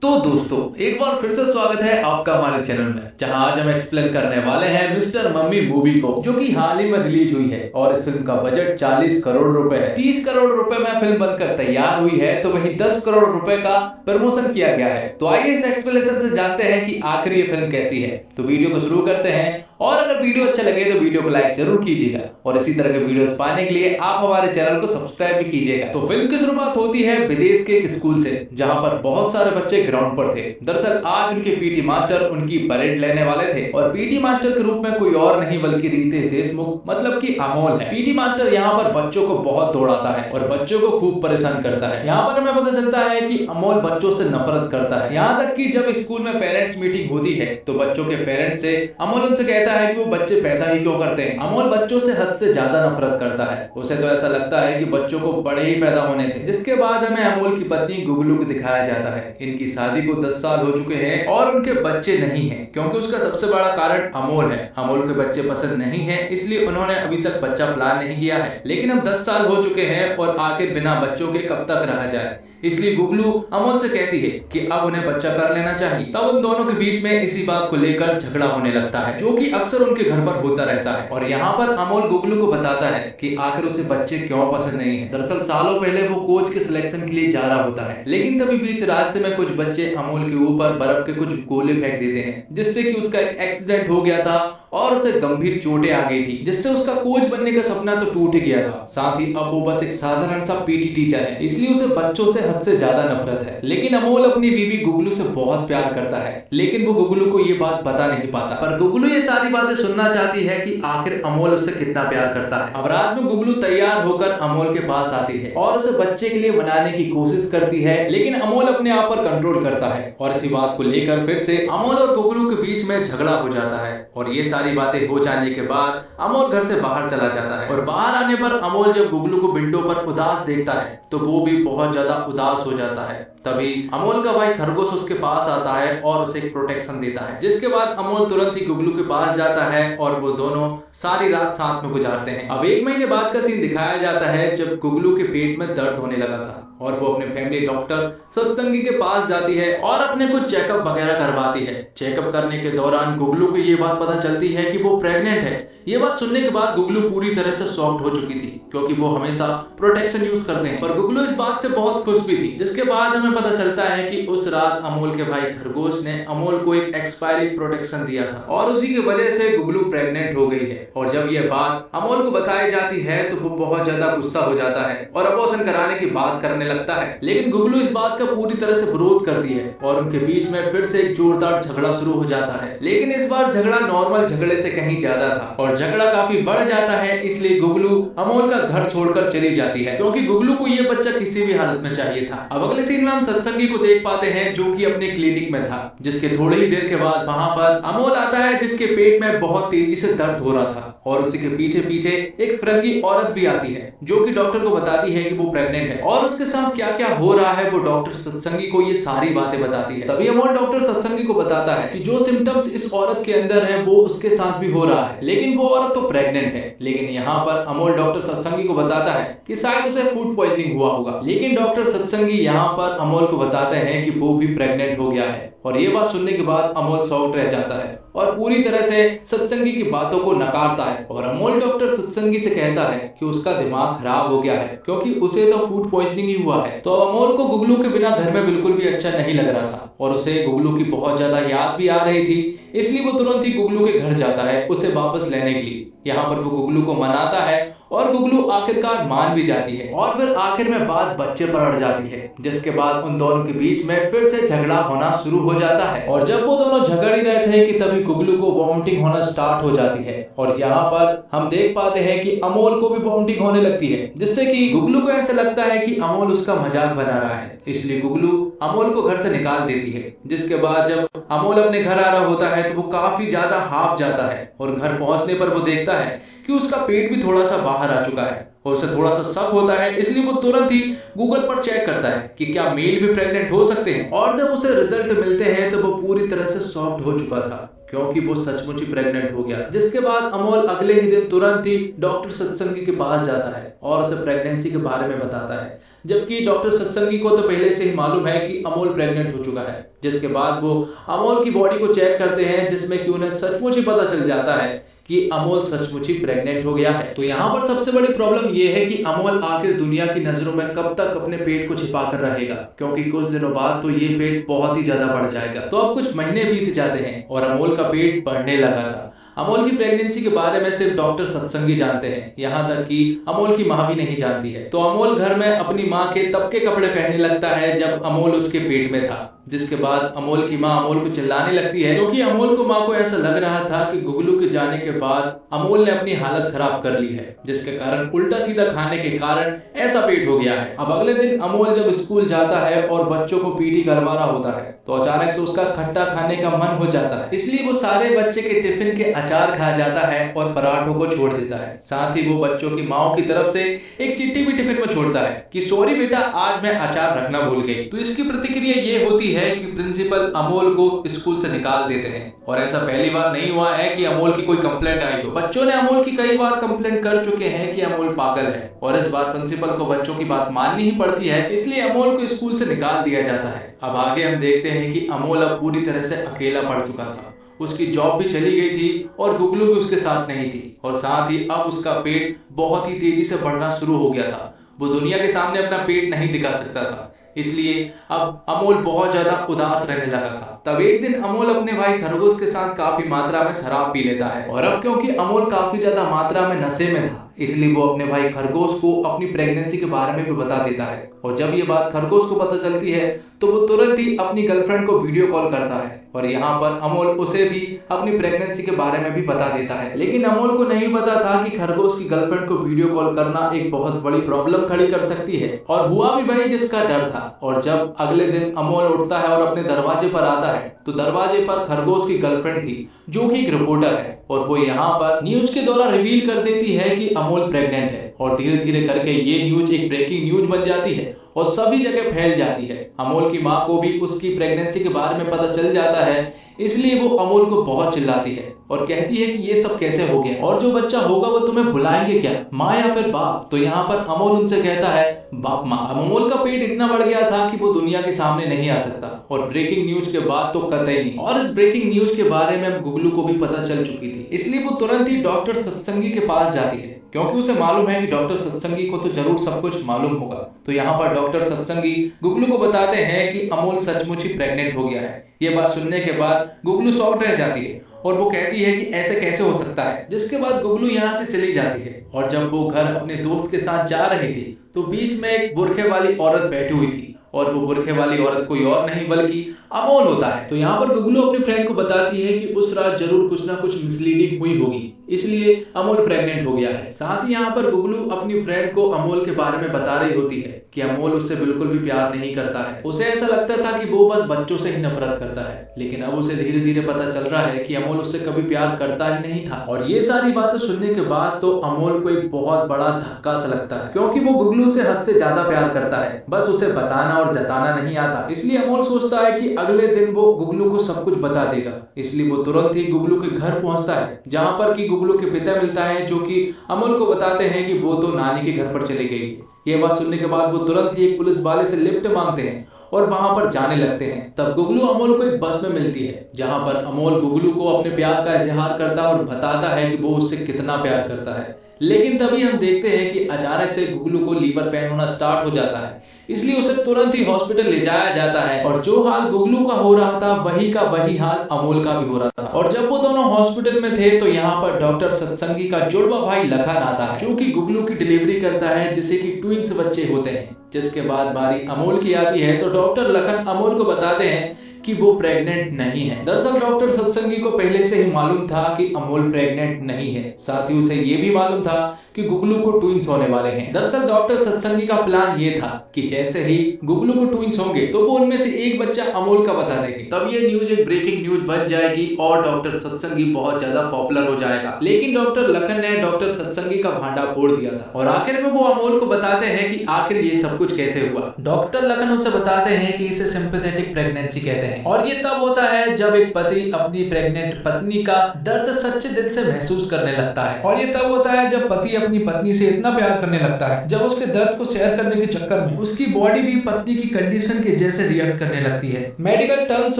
तो दोस्तों एक बार फिर से स्वागत है आपका हमारे चैनल में, जहां आज हम एक्सप्लेन करने वाले हैं मिस्टर मम्मी मूवी को, जो कि हाल ही में रिलीज हुई है। और इस फिल्म का बजट 40 करोड़ रुपए है। 30 करोड़ रुपए में फिल्म बनकर तैयार हुई है, तो वहीं 10 करोड़ रुपए का प्रमोशन किया गया है। तो आइए इस एक्सप्लेनेशन से जानते हैं कि आखिर ये फिल्म कैसी है। तो वीडियो को शुरू करते हैं, और अगर वीडियो अच्छा लगे तो वीडियो को लाइक जरूर कीजिएगा, और इसी तरह के वीडियोस पाने के लिए आप हमारे चैनल को सब्सक्राइब भी कीजिएगा। तो फिल्म की शुरुआत होती है विदेश के एक स्कूल से, जहां पर बहुत सारे बच्चे ग्राउंड पर थे। दरअसल आज उनके पीटी मास्टर उनकी परेड लेने वाले थे, और पीटी मास्टर के रूप में कोई और नहीं बल्कि रितेश देशमुख मतलब कि अमोल है। पीटी मास्टर यहाँ पर बच्चों को बहुत दौड़ाता है और बच्चों को खूब परेशान करता है। यहाँ पर हमें पता चलता है कि अमोल बच्चों से नफरत करता है। यहाँ तक कि जब स्कूल में पेरेंट्स मीटिंग होती है तो बच्चों के पेरेंट्स से अमोल उनसे कहता है कि वो बच्चे पैदा ही क्यों करते हैं। अमोल बच्चों से हद से ज्यादा नफरत करता है। उसे तो ऐसा लगता है कि बच्चों को बड़े ही पैदा होने थे। जिसके बाद हमें अमोल की पत्नी गुगलू को दिखाया जाता है। इनकी शादी को 10 साल हो चुके हैं और उनके बच्चे नहीं हैं, क्योंकि उसका सबसे बड़ा कारण अमोल है। अमोल के बच्चे पसंद नहीं है, इसलिए उन्होंने अभी तक बच्चा प्लान नहीं किया है। लेकिन अब 10 साल हो चुके हैं और आखिर बिना बच्चों के कब तक रहा जाए, इसलिए गुगलू अमोल से कहती है कि अब उन्हें बच्चा कर लेना चाहिए। तब उन दोनों के बीच में इसी बात को लेकर झगड़ा होने लगता है, जो कि अक्सर उनके घर पर होता रहता है। और यहाँ पर अमोल गुगलू को बताता है कि आखिर उसे बच्चे क्यों पसंद नहीं है। दरअसल सालों पहले वो कोच के सिलेक्शन के लिए जा रहा होता है, लेकिन तभी बीच रास्ते में कुछ बच्चे अमोल के ऊपर बर्फ के कुछ गोले फेंक देते हैं, जिससे कि उसका एक एक्सीडेंट हो गया था और उसे गंभीर चोटें आ गई थी, जिससे उसका कोच बनने का सपना तो टूट गया था। साथ ही अब वो बस एक साधारण सा पीटी टीचर है, इसलिए उसे बच्चों से हद से ज्यादा नफरत है। लेकिन अमोल अपनी बीवी गुगलू से बहुत प्यार करता है, लेकिन वो गुगलू को ये बात बता नहीं पाता। पर गुगलू ये सारी बातें सुनना चाहती है कि आखिर अमोल उससे कितना प्यार करता है। अब रात में गुगलू तैयार होकर अमोल के पास आती है और उसे बच्चे के लिए मनाने की कोशिश करती है, लेकिन अमोल अपने आप पर कंट्रोल करता है। और इसी बात को लेकर फिर से अमोल और गुगलू के बीच में झगड़ा हो जाता है। और ये सारी बातें हो जाने के बाद अमोल घर से बाहर चला जाता है। और बाहर आने पर अमोल जब गुगलू को विंडो पर उदास देखता है तो वो भी बहुत ज्यादा उदास हो जाता है। तभी अमोल का भाई खरगोश उसके पास आता है और उसे एक प्रोटेक्शन देता है, जिसके बाद अमोल तुरंत ही गुगलू के पास जाता है और वो दोनों सारी रात साथ में गुजारते हैं। अब 1 महीने बाद का सीन दिखाया जाता है, जब गुगलू के पेट में दर्द होने लगा था और वो अपने फैमिली डॉक्टर सत्संगी के पास जाती है और अपने कुछ चेकअप वगैरह करवाती है। चेकअप करने के दौरान गुगलू को ये बात पता चलती है कि वो प्रेग्नेंट है। ये बात सुनने के बाद गुगलू पूरी तरह से शॉक्ड हो चुकी थी, क्योंकि वो हमेशा प्रोटेक्शन यूज करते हैं। पर गुगलू इस बात से बहुत खुश भी थी। जिसके बाद हमें पता चलता है कि उस रात अमोल के भाई खरगोश ने अमोल को एक एक्सपायरी प्रोटेक्शन दिया था, और उसी की वजह से गुगलू प्रेग्नेंट हो गई है। और जब ये बात अमोल को बताई जाती है तो वो बहुत ज्यादा गुस्सा हो जाता है और अबॉर्शन कराने की बात करने लगता है। लेकिन गुगलू इस बात का पूरी तरह से विरोध करती है और उनके बीच में फिर से एक जोरदार झगड़ा शुरू हो जाता है। लेकिन इस बार झगड़ा नॉर्मल झगड़े से कहीं ज्यादा था और झगड़ा काफी बढ़ जाता है। इसलिए गुगलू अमोल का घर छोड़कर चली जाती है, क्योंकि गुगलू को ये बच्चा किसी भी हालत में चाहिए था। अब अगले सीन में हम सत्संगी को देख पाते हैं, जो कि अपने क्लिनिक में था। जिसके थोड़ी ही देर के बाद वहां पर अमोल आता है, जिसके पेट में बहुत तेजी से दर्द हो रहा था। और उसी के पीछे पीछे एक फिरंगी औरत भी आती है, जो कि डॉक्टर को बताती है कि वो प्रेग्नेंट है और उसके साथ क्या क्या हो रहा है वो डॉक्टर सत्संगी को ये सारी बातें बताती है। तभी अमोल डॉक्टर सत्संगी को बताता है कि जो सिम्टम्स इस औरत के अंदर है वो उसके साथ भी हो रहा है, लेकिन वो औरत तो प्रेग्नेंट है। लेकिन यहाँ पर अमोल डॉक्टर सत्संगी को बताता है कि शायद उसे फूड पॉइजनिंग हुआ होगा। लेकिन डॉक्टर सत्संगी यहाँ पर अमोल को बताते हैं कि वो भी प्रेग्नेंट हो गया है। और ये बात सुनने के बाद अमोल शॉक्ड रह जाता है और पूरी तरह से सत्संगी की बातों को नकारता है। और अमोल डॉक्टर सत्संगी से कहता है कि उसका दिमाग खराब हो गया है, क्योंकि उसे तो फूड पॉइजनिंग ही हुआ है। तो अमोल को गुगलू के बिना घर में बिल्कुल भी अच्छा नहीं लग रहा था और उसे गुगलू की बहुत ज्यादा याद भी आ रही थी। इसलिए वो तुरंत ही गुगलू के घर जाता है उसे वापस लेने के लिए। यहाँ पर वो गुगलू को मनाता है और गुगलू आखिरकार मान भी जाती है। और फिर आखिर में बात बच्चे पर अड़ जाती है, जिसके बाद उन दोनों के बीच में फिर से झगड़ा होना शुरू हो जाता है। और जब वो दोनों झगड़ ही रहे थे कि तभी गुगलू को वॉमिटिंग होना स्टार्ट हो जाती है। और यहाँ पर हम देख पाते हैं कि अमोल को भी वॉमिटिंग होने लगती है, जिससे कि गुगलू को ऐसा लगता है कि अमोल उसका मजाक बना रहा है। इसलिए गुगलू अमोल को घर से निकाल देती है। जिसके बाद जब अमोल अपने घर आ रहा होता है तो वो काफी ज्यादा हाफ जाता है और घर पहुंचने पर वो देखता है कि उसका पेट भी थोड़ा सा बाहर आ चुका है। और उसे थोड़ा सा शक होता है, इसलिए वो तुरंत ही गूगल पर चेक करता है कि क्या मेल भी प्रेग्नेंट हो सकते हैं। और जब उसे रिजल्ट मिलते हैं तो वो पूरी तरह से शॉक्ड हो चुका था, क्योंकि वो सचमुच ही प्रेग्नेंट हो गया। जिसके बाद अमोल अगले ही दिन तुरंत ही डॉक्टर सत्संगी के पास जाता है और उसे प्रेगनेंसी के बारे में बताता है। जबकि डॉक्टर सत्संगी को तो पहले से ही मालूम है कि अमोल प्रेग्नेंट हो चुका है। जिसके बाद वो अमोल की बॉडी को चेक करते हैं, जिसमें कि उन्हें सचमुच ही पता चल जाता है कि अमोल सचमुच ही प्रेग्नेंट हो गया है। तो यहाँ पर सबसे बड़ी प्रॉब्लम ये है कि अमोल आखिर दुनिया की नजरों में कब तक अपने पेट को छिपा कर रहेगा, क्योंकि कुछ दिनों बाद तो ये पेट बहुत ही ज्यादा बढ़ जाएगा। तो अब कुछ महीने बीत जाते हैं और अमोल का पेट बढ़ने लगा था। अमोल की प्रेगनेंसी के बारे में सिर्फ डॉक्टर सत्संगी जानते हैं, यहाँ तक कि अमोल की माँ भी नहीं जानती है। तो अमोल घर में अपनी माँ के तब के कपड़े पहनने लगता है जब अमोल उसके पेट में था। जिसके बाद अमोल की माँ अमोल को चिल्लाने लगती है, क्योंकि अमोल को माँ को ऐसा लग रहा था कि गुगलू के जाने के बाद अमोल ने अपनी हालत खराब कर ली है, जिसके कारण उल्टा सीधा खाने के कारण ऐसा पेट हो गया है। अब अगले दिन अमोल जब स्कूल जाता है और बच्चों को पीटी करवा रहा होता है तो अचानक से उसका खट्टा खाने का मन हो जाता है, इसलिए वो सारे बच्चे के टिफिन के अचार खा जाता है और पराठों को छोड़ देता है। साथ ही वो बच्चों की माओ की तरफ से एक चिट्ठी भी टिफिन में छोड़ता है कि सॉरी बेटा, आज मैं अचार रखना भूल गई। तो इसकी प्रतिक्रिया ये होती है कि प्रिंसिपल अमोल को स्कूल से निकाल देते हैं। और ऐसा पहली बार नहीं हुआ है कि अमोल की कोई कंप्लेंट आई हो। बच्चों ने अमोल की कई बार कंप्लेंट कर चुके हैं कि अमोल पागल है, और इस बार प्रिंसिपल को बच्चों की बात माननी ही पड़ती है, इसलिए अमोल को स्कूल से निकाल दिया जाता है। अब आगे हम देखते हैं कि अमोल अब पूरी तरह से अकेला पड़ चुका था। उसकी जॉब भी चली गई थी और गुगलू भी उसके साथ नहीं थी, और साथ ही अब उसका पेट बहुत ही तेजी से बढ़ना शुरू हो गया था। वो दुनिया के सामने अपना पेट नहीं दिखा सकता था, इसलिए अब अमोल बहुत ज्यादा उदास रहने लगा था। तब एक दिन अमोल अपने भाई खरगोश के साथ काफी मात्रा में शराब पी लेता है, और अब क्योंकि अमोल काफी ज्यादा मात्रा में नशे में था, इसलिए वो अपने भाई खरगोश को अपनी प्रेगनेंसी के बारे में भी बता देता है। और जब ये बात खरगोश को पता चलती है तो वो तुरंत ही अपनी गर्लफ्रेंड को वीडियो कॉल करता है, और यहाँ पर अमोल उसे भी अपनी प्रेगनेंसी के बारे में भी बता देता है। लेकिन अमोल को नहीं पता था कि खरगोश की गर्लफ्रेंड को वीडियो कॉल करना एक बहुत बड़ी प्रॉब्लम खड़ी कर सकती है, और हुआ भी वही जिसका डर था। और जब अगले दिन अमोल उठता है और अपने दरवाजे पर आता है तो दरवाजे पर खरगोश की गर्लफ्रेंड थी, जो कि एक रिपोर्टर है, और वो यहाँ पर न्यूज के द्वारा रिवील कर देती है कि अमोल प्रेग्नेंट है। और धीरे धीरे करके ये न्यूज एक ब्रेकिंग न्यूज बन जाती है और सभी जगह फैल जाती है। अमोल की माँ को भी उसकी प्रेगनेंसी के बारे में पता चल जाता है, इसलिए वो अमोल को बहुत चिल्लाती है और कहती है कि ये सब कैसे हो गया, और जो बच्चा होगा वो तुम्हें भुलाएंगे क्या, माँ या फिर बाप। तो यहाँ पर अमोल उनसे कहता है बाप माँ। अमोल का पेट इतना बढ़ गया था कि वो दुनिया के सामने नहीं आ सकता, और ब्रेकिंग न्यूज के बाद तो कतई नहीं। और इस ब्रेकिंग न्यूज के बारे में अब गुगलू को भी पता चल चुकी थी, इसलिए वो तुरंत ही डॉक्टर सत्संगी के पास जाती है, क्योंकि उसे मालूम है कि डॉक्टर सत्संगी को तो जरूर सब कुछ मालूम होगा। तो यहाँ पर डॉक्टर सत्संगी गुगलू को बताते हैं कि अमोल सचमुच ही प्रेग्नेंट हो गया है। ये बात सुनने के बाद गुगलू शॉक्ड रह जाती है और वो कहती है कि ऐसे कैसे हो सकता है। जिसके बाद गुगलू यहाँ से चली जाती है, और जब वो घर अपने दोस्त के साथ जा रही थी तो बीच में एक बुरखे वाली औरत बैठी हुई थी, और वो बुरखे वाली औरत कोई और नहीं बल्कि अमोल होता है। तो यहाँ पर गुगलू अपने फ्रेंड को बताती है कि उस रात जरूर कुछ ना कुछ मिसलीडिंग हुई होगी, इसलिए अमोल प्रेग्नेंट हो गया है। साथ ही यहाँ पर गुगलू अपनी फ्रेंड को अमोल के बारे में बता रही होती है कि अमोल उससे बिल्कुल भी प्यार नहीं करता है। उसे ऐसा लगता था कि वो बस बच्चों से ही नफरत करता है, लेकिन अब उसे धीरे धीरे पता चल रहा है कि अमोल उससे कभी प्यार करता ही नहीं था। और ये सारी बातें सुनने के बाद तो अमोल को एक बहुत बड़ा धक्का सा लगता है, क्योंकि वो गुगलू से हद से ज्यादा प्यार करता है, बस उसे बताना और जताना नहीं आता। इसलिए अमोल सोचता है कि अगले दिन वो गुगलू को सब कुछ बता देगा, इसलिए वो तुरंत ही गुगलू के घर पहुंचता है, जहां पर कि गुगलू के पिता मिलता है, जो कि अमोल को बताते हैं कि वो तो नानी के घर पर चली गई है। ये बात सुनने के बाद वो तुरंत ही एक पुलिस वाले से लिफ्ट मांगते हैं और वहां पर जाने लगते हैं। तब गुगलू अमोल को एक बस में मिलती है, जहां पर अमोल गुगलू को अपने प्यार का इजहार करता है और बताता है कि वो उससे कितना प्यार करता है। लेकिन तभी हम देखते हैं कि अचानक से गुगलू को लीवर पेन होना स्टार्ट हो जाता है, इसलिए उसे तुरंत ही हॉस्पिटल ले जाया जाता है। और जो हाल गुगलू का हो रहा था वही का वही हाल अमोल का भी हो रहा था। और जब वो दोनों हॉस्पिटल में थे तो यहाँ पर डॉक्टर सत्संगी का जुड़वा भाई लखन आता है, जो कि गुगलू की डिलीवरी करता है, जिसे कि ट्विंस बच्चे होते हैं। जिसके बाद बारी अमोल की आती है तो डॉक्टर लखन अमोल को बताते हैं कि वो प्रेग्नेंट नहीं है। दरअसल डॉक्टर सत्संगी को पहले से ही मालूम था कि अमोल प्रेग्नेंट नहीं है। साथ ही उसे ये भी मालूम था कि गुगलू को ट्विंस होने वाले हैं। दरअसल डॉक्टर सत्संगी का प्लान ये था कि जैसे ही गुगलू को ट्विंस होंगे तो वो उनमें से एक बच्चा अमोल का बता देगी। तब ये न्यूज एक ब्रेकिंग न्यूज बन जाएगी और डॉक्टर सत्संगी बहुत ज्यादा पॉपुलर हो जाएगा। लेकिन डॉक्टर लखन ने डॉक्टर सत्संगी का भांडा फोड़ दिया था और आखिर में वो अमोल को बताते हैं कि आखिर ये सब कुछ कैसे हुआ। डॉक्टर लखन उसे बताते हैं कि इसे सिंपैथेटिक प्रेगनेंसी कहते हैं और ये तब होता है जब एक पति अपनी प्रेग्नेंट पत्नी का दर्द सच्चे दिल से महसूस करने लगता है। और ये तब होता है जब पति अपनी पत्नी से इतना प्यार करने लगता है जब उसके दर्द को शेयर करने के चक्कर में उसकी बॉडी भी पत्नी की कंडीशन के जैसे रिएक्ट करने लगती है। मेडिकल टर्म्स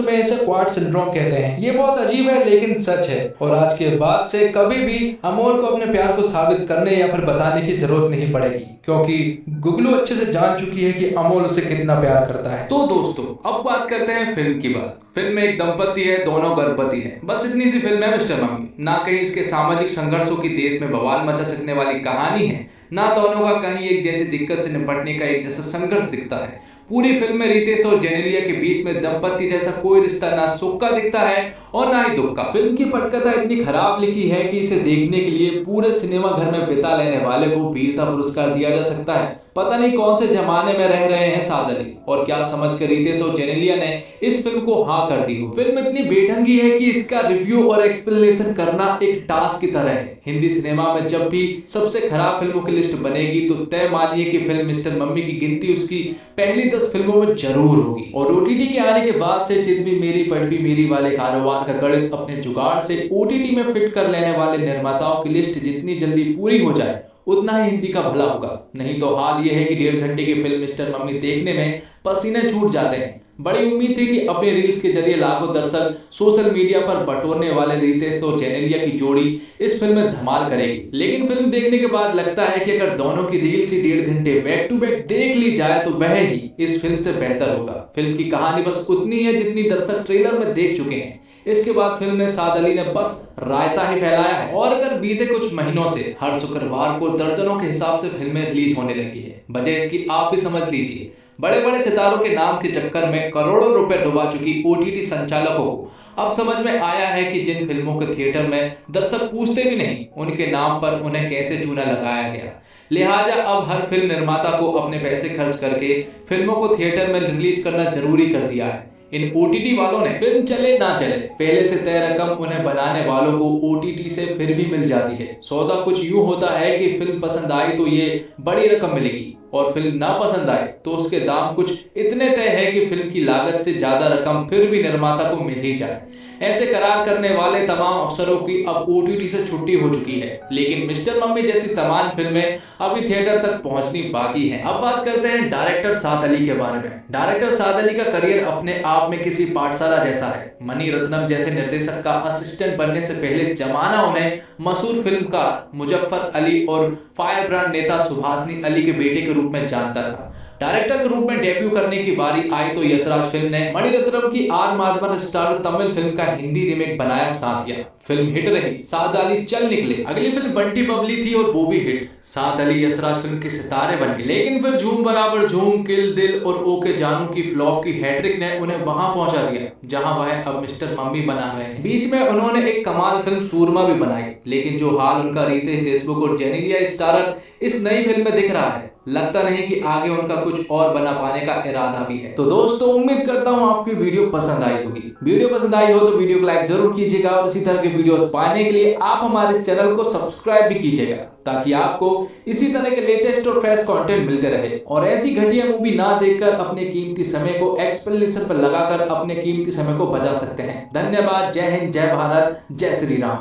में इसे क्वाड सिंड्रोम कहते हैं। ये बहुत अजीब है लेकिन सच है और आज के बाद से कभी भी अमोल को अपने प्यार को साबित करने या फिर बताने की जरूरत नहीं पड़ेगी क्योंकि गुगलू अच्छे से जान चुकी है कि अमोल उसे कितना प्यार करता है। तो दोस्तों अब बात करते हैं फिल्म की बात। फिल्म में एक दंपति है, दोनों गर्भवती है, बस इतनी सी फिल्म है मिस्टर मम्मी। ना कहीं इसके सामाजिक संघर्षों की देश में बवाल मचा सकने वाली कहानी है, ना दोनों का कहीं एक जैसी दिक्कत से निपटने का एक जैसा संघर्ष दिखता है। पूरी फिल्म में रितेश और जेनेलिया के बीच में दंपति जैसा कोई रिश्ता ना सुख का दिखता है और ना ही दुख का। फिल्म की पटकथा इतनी खराब लिखी है कि इसे देखने के लिए पूरे सिनेमा घर में बिता लेने वाले को वीरता पुरस्कार दिया जा सकता है। पता नहीं कौन से जमाने में रह रहे हैं साद अली और क्या समझकर रितेश और जेनेलिया ने इस फिल्म को हाँ कर दी हो। फिल्म इतनी बेढंगी है कि इसका रिव्यू और एक्सप्लेनेशन करना एक टास्क की तरह है। हिंदी सिनेमा में जब भी सबसे खराब फिल्मों की लिस्ट बनेगी तो तय मानिए कि फिल्म मिस्टर मम्मी की गिनती उसकी पहली 10 फिल्मों में जरूर होगी। और ओटीटी के आने के बाद से जिद भी मेरी पड़ भी मेरी वाले कारोबार का गणित अपने जुगाड़ से ओटीटी में फिट कर लेने वाले निर्माताओं की लिस्ट जितनी जल्दी पूरी हो जाए उतना ही हिंदी का भला होगा। नहीं तो हाल यह है कि 1.5 घंटे की फिल्म मिस्टर मम्मी देखने में पसीने छूट जाते हैं। बड़ी उम्मीद थी कि अपने रील्स के जरिए लाखों दर्शक सोशल मीडिया पर बटोरने वाले रितेश और जेनेलिया की जोड़ी इस फिल्म में धमाल करेगी, लेकिन फिल्म देखने के बाद लगता है कि अगर दोनों की रील्स ही 1.5 घंटे बैक टू बैक देख ली जाए तो वह ही इस फिल्म से बेहतर होगा। फिल्म की कहानी बस उतनी है जितनी दर्शक ट्रेलर में देख चुके हैं। इसके बाद फिल्म में साद अली ने बस रायता ही फैलाया है और अगर बीते कुछ महीनों से हर शुक्रवार को दर्जनों के हिसाब से फिल्में रिलीज होने लगी है। वजह इसकी आप भी समझ लीजिए। बड़े बड़े सितारों के नाम के चक्कर में करोड़ों रुपए डुबा चुकी ओटीटी संचालकों को अब समझ में आया है कि जिन फिल्मों के थिएटर में दर्शक पूछते भी नहीं उनके नाम पर उन्हें कैसे चूना लगाया गया। लिहाजा अब हर फिल्म निर्माता को अपने पैसे खर्च करके फिल्मों को थिएटर में रिलीज करना जरूरी कर दिया है। इन ओटीटी वालों ने फिल्म चले ना चले पहले से तय रकम उन्हें बनाने वालों को ओटीटी से फिर भी मिल जाती है। सौदा कुछ यूं होता है कि फिल्म पसंद आई तो ये बड़ी रकम मिलेगी और फिल्म ना पसंद आए तो उसके दाम कुछ इतने तय है कि फिल्म की लागत से ज्यादा रकम फिर भी निर्माता को मिल ही जाए। ऐसे करार करने वाले तमाम अफसरों की अब ओटीटी से छुट्टी हो चुकी है, लेकिन मिस्टर मम्मी जैसी तमाम फिल्में अभी थिएटर तक पहुंचनी बाकी हैं। अब बात करते हैं डायरेक्टर साद अली के बारे में। डायरेक्टर साद अली का करियर अपने आप में किसी पाठशाला जैसा है। मणि रत्नम जैसे निर्देशक का असिस्टेंट बनने से पहले जमाना उन्हें मशहूर फिल्मकार मुजफ्फर अली और फायर ब्रांड नेता सुभाषनी अली के बेटे के रूप में जानता था। डायरेक्टर के रूप में डेब्यू करने की बारी आई तो यशराज फिल्म ने मणिरत्नम की R Madhavan star Tamil film का हिंदी रीमेक बनाया साथिया। फिल्म हिट रही, साद अली चल निकले। अगली फिल्म बंटी बबली थी और वो भी हिट। साद अली यशराज फिल्म के सितारे बन गए, लेकिन फिर झूम बराबर झूम, किल दिल और ओके जानू की फ्लॉप की हैट्रिक ने उन्हें वहां पहुंचा दिया जहां वह अब मिस्टर मम्मी बना रहे हैं। बीच में उन्होंने एक कमाल फिल्म सूरमा भी बनाई, लेकिन जो हाल उनका रितेश देशमुख और जेनेलिया स्टारर इस नई फिल्म में दिख रहा है, लगता नहीं कि आगे उनका कुछ और बना पाने का इरादा भी है। तो दोस्तों उम्मीद करता हूँ आपको वीडियो पसंद आई होगी। वीडियो पसंद आई हो तो वीडियो को लाइक जरूर कीजिएगा और इसी तरह के वीडियोस पाने के लिए आप हमारे इस चैनल को सब्सक्राइब भी कीजिएगा ताकि आपको इसी तरह के लेटेस्ट और फ्रेश कंटेंट मिलते रहे और ऐसी घटिया मूवी ना देखकर अपने कीमती समय को एक्सप्लेनेशन पर लगाकर अपने कीमती समय को बचा सकते हैं। धन्यवाद। जय हिंद, जय भारत, जय श्री राम।